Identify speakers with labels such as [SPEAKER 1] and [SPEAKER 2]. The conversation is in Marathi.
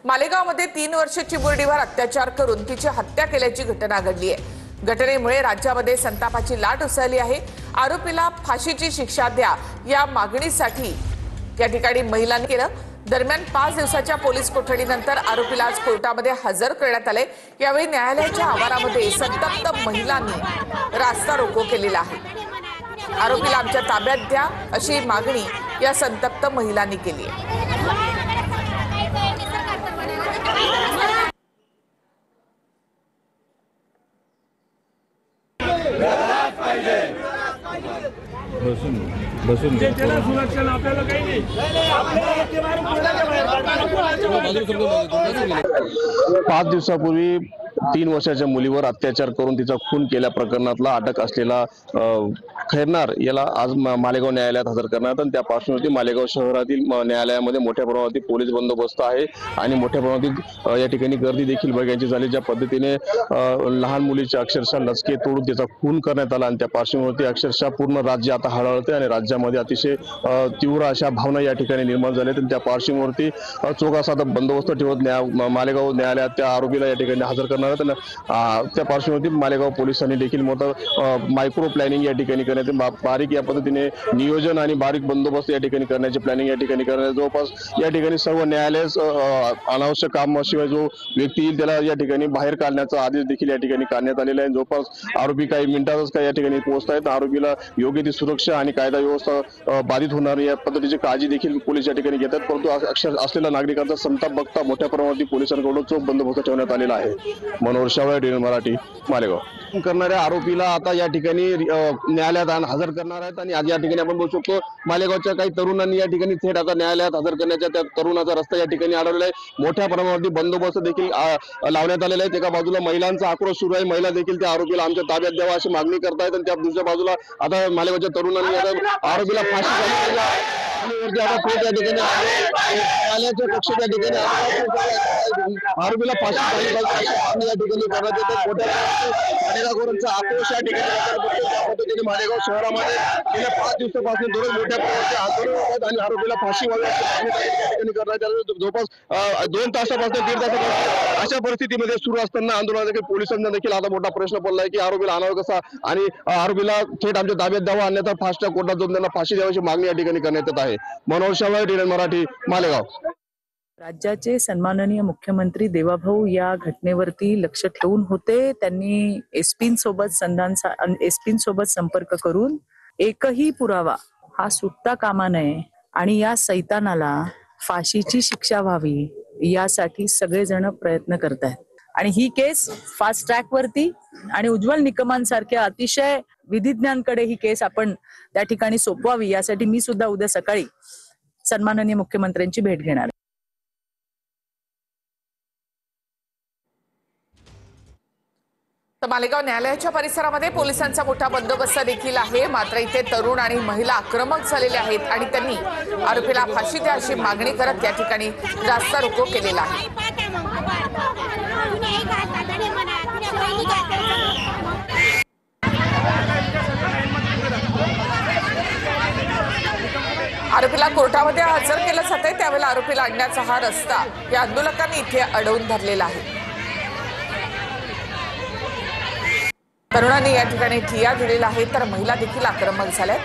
[SPEAKER 1] मालेगावमध्ये 3 वर्षाची मुरडीवर अत्याचार करून तिची हत्या केल्याची घटना घडली आहे। घटनेमुळे राज्यामध्ये संतापाची लाट उसळली आहे। आरोपीला फाशीची शिक्षा द्या या मागणीसाठी या ठिकाणी महिलांनी केलं। दरम्यान 5 दिवसाच्या पोलीस कोठडीनंतर आरोपीला आज कोर्टामध्ये हजर करण्यात आले। यावेळी न्यायालयाच्या आवारामध्ये संतप्त महिलांनी रास्ता रोको केलेला आहे। आरोपीला आमच्या ताब्यात द्या अशी मागणी या संतप्त महिलांनी केली आहे।
[SPEAKER 2] बसून सुरक्षा आपल्याला काही नाही।
[SPEAKER 3] 5 दिवसापूर्वी 3 वर्षाच्या मुलीवर अत्याचार करून तिचा खून केल्या प्रकरणातला अटक असलेला खैरनार याला आज मालेगाव न्यायालयात हजर करण्यात आणि त्या पार्श्वभूमीवर मालेगाव शहरातील न्यायालयामध्ये मोठ्या प्रमाणात पोलीस बंदोबस्त आहे आणि मोठ्या प्रमाणात या ठिकाणी गर्दी देखील बघायची झाली। ज्या पद्धतीने लहान मुलीचे अक्षरशः लचके तोडून त्याचा खून करण्यात आला आणि त्या पार्श्वभूमीवर अक्षरशः पूर्ण राज्य आता हळहळते आणि राज्यामध्ये अतिशय तीव्र अशा भावना या ठिकाणी निर्माण झाल्या आणि त्या पार्श्वभूमीवर चोख असा बंदोबस्त ठेवत मालेगाव न्यायालयात त्या आरोपीला या ठिकाणी हजर करणार आहेत। त्या पार्श्वभूमीवर मालेगाव पोलिसांनी देखील मोठं मायक्रो प्लॅनिंग या ठिकाणी बारीक या पद्धतीने नियोजन आणि बारीक बंदोबस्त या ठिकाणी करण्याची प्लॅनिंग या ठिकाणी करण्यात जवळपास या ठिकाणी सर्व न्यायालय अनावश्यक कामाशिवाय जो व्यक्ती येईल त्याला या ठिकाणी बाहेर काढण्याचा आदेश देखील या ठिकाणी काढण्यात आलेला आहे। जवळपास आरोपी काही मिनिटातच काय या ठिकाणी पोहोचतायत। आरोपीला योग्य ती सुरक्षा आणि कायदा व्यवस्था बाधित होणार या पद्धतीची काळजी देखील पोलीस या ठिकाणी घेतात। परंतु अक्षर असलेल्या नागरिकांचा संताप बघता मोठ्या प्रमाणात पोलिसांकडून चोख बंदोबस्त ठेवण्यात आलेला आहे। मनोहर शावळे, DN मराठी, मालेगाव। करणाऱ्या आरोपीला आता या ठिकाणी न्यायालयात हजर करणार आहेत आणि आज या ठिकाणी आपण बघू शकतो मालेगावच्या काही तरुणांनी या ठिकाणी थेट आता न्यायालयात हजर करण्याच्या त्या तरुणाचा रस्ता या ठिकाणी अडवलेला आहे। मोठ्या प्रमाणावरती बंदोबस्त देखील लावण्यात आलेला आहे। एका बाजूला महिलांचा आक्रोश सुरू आहे। महिला देखील त्या आरोपीला आमच्या ताब्यात द्यावा अशी मागणी करतायत आणि त्या दुसऱ्या बाजूला आता मालेगावच्या तरुणांनी आरोपीला फाशी दिली आहे। न्यायालयाच्या कक्ष त्या ठिकाणी आरोपीला फाशी झाली पाहिजे या ठिकाणी करण्यात येतात। मालेगावकरांचा आक्रोश या ठिकाणी मालेगाव शहरामध्ये गेल्या 5 दिवसापासून दररोज मोठ्या प्रमाणात आंदोलन होतात आणि आरोपीला फाशी व्हावी अशी मागणी करण्यात आली। जवळपास 2 तासापासून 1.5 तासापासून अशा परिस्थितीमध्ये सुरू असताना आंदोलनात पोलिसांना देखील आता मोठा प्रश्न पडलाय की आरोपीला आणावं कसा आणि आरोपीला थेट आमच्या ताब्यात द्यावा, अन्यथा फास्टच्या कोर्टात जाऊन त्यांना फाशी द्यावाची मागणी या ठिकाणी करण्यात येत आहे। मनोहर शावळे, DN मराठी, मालेगाव।
[SPEAKER 4] राज्याचे सन्माननीय मुख्यमंत्री देवाभाऊ या घटनेवरती लक्ष ठेवून होते। त्यांनी एसपींसोबत संपर्क करून एकही पुरावा हा सुटता कामा नये आणि या सैतानाला फाशीची शिक्षा व्हावी यासाठी सगळेजण प्रयत्न करत आहेत आणि ही केस फास्ट ट्रॅक वरती आणि उज्ज्वल निकमांसारख्या अतिशय विधिज्ञांकडे ही केस आपण त्या ठिकाणी सोपवावी यासाठी मी सुद्धा उद्या सकाळी सन्माननीय मुख्यमंत्र्यांची भेट घेणार।
[SPEAKER 1] मालेगाव न्यायालयाच्या परिसरामध्ये पोलिसांचा मोठा बंदोबस्त देखील आहे। मात्र इथे तरुण आणि महिला आक्रमक झालेले आहेत आणि त्यांनी आरोपीला फाशी द्या अशी मागणी करत या ठिकाणी रास्ता रोको केलेला आहे। आरोपीला कोर्टामध्ये हजर केलं जात आहे। त्यावेळेला आरोपीला आणण्याचा हा रस्ता या आंदोलकांनी इथे अडवून धरलेला आहे। तरुणांनी या ठिकाणी ठिय्या दिलेला आहे तर महिला देखील आक्रमक झाल्यात।